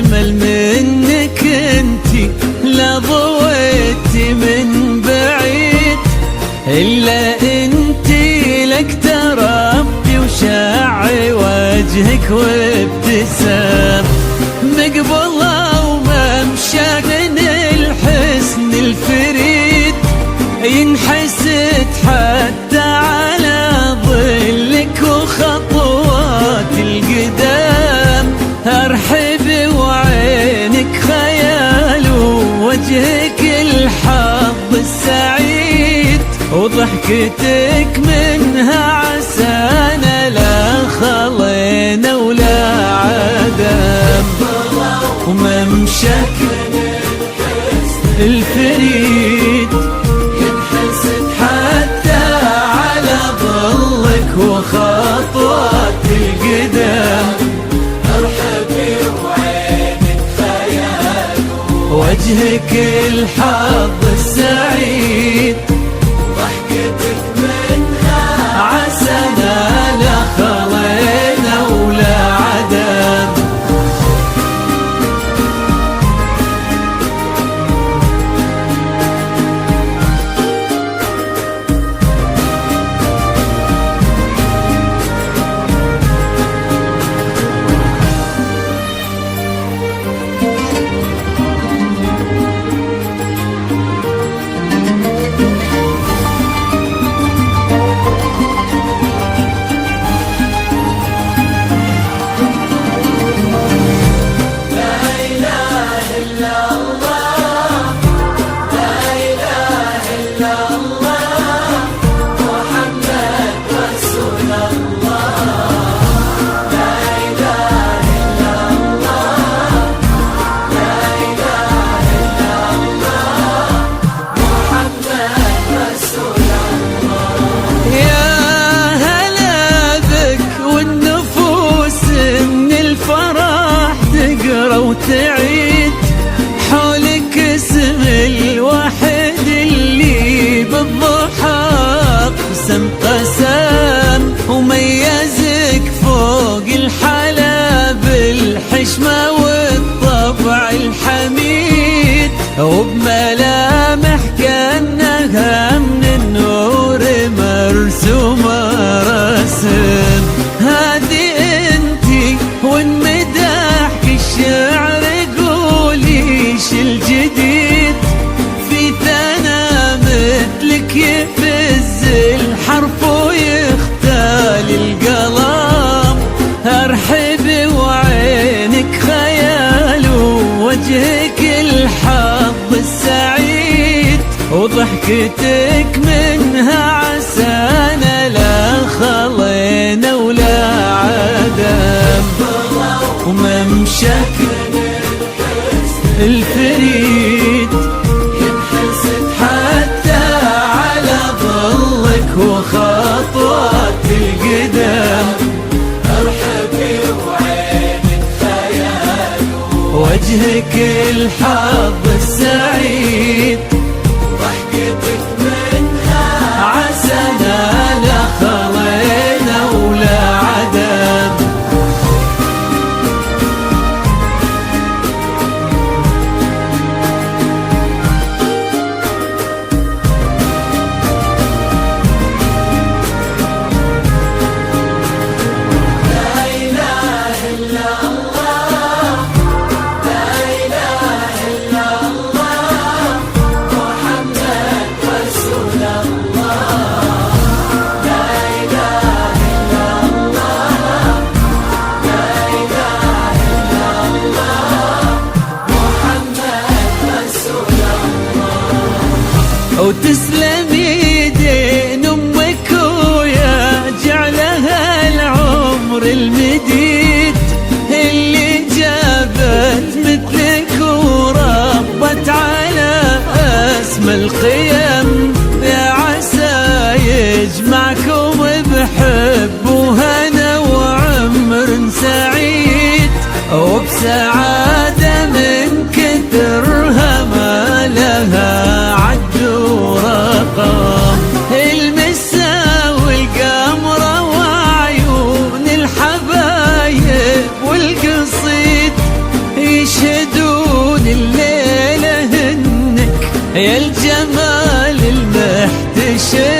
أجمل منك انتي لا ضويتي من بعيد، إلا انتي لك تربي وشاعي وجهك وابتسام، مقبلة وممشى من الحسن الفريد، ينحسد حتى على ظلك وخطوات القدام، أرحب وعينك خيال ووجهك الحظ السعيد، وضحكتك منها عسانا لا خلينا ولا عدم، وممشاك الفريد ينحسد حتى على ظلك وخطوات القدام، ارحبي وعينك خيال وجهك الحظ السعيد، ضحكتك منها عسانا لا خلينا ولا عدم. وتعيد حولك اسم الواحد اللي بالضحى قسم قسم، وميزك فوق الحلا بالحشمة والطبع الحميد، وبملامح كأنها من النور مرسومة رسم، هادي انتي وانمدحك الشعر قوليش الجديد، في ثنا مثلك يفز الحرف ويختال القلم، ارحبي وعينك خيال ووجهك الحظ السعيد، وضحكتك منها عسانا لا خلينا ولا عدم، وممشاك الفريد ينحسد حتى على ظلك وخطوات القدام، ارحبي وعينك خيال وجهك الحظ السعيد، ضحكتك منها عسانا لا خلينا ولا عدم. وتسلم يدين امك ويا جعلها العمر المديد، اللي جابت مثلك وربت على اسمى القيم، يا عسى يجمعكم بحب وهنا وعمر سعيد، وبسعادة من كثرها ما لها عد ورقم، المسا والقمرة وعيون الحبايب والقصيد، يا الجمال المحتشم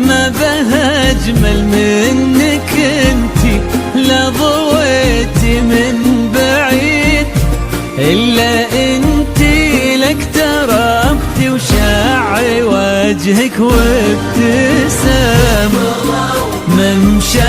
ما به أجمل منك انتي، لا ضويتي من بعيد إلا انتي لك تربتي وشاع وجهك وابتسام ممشى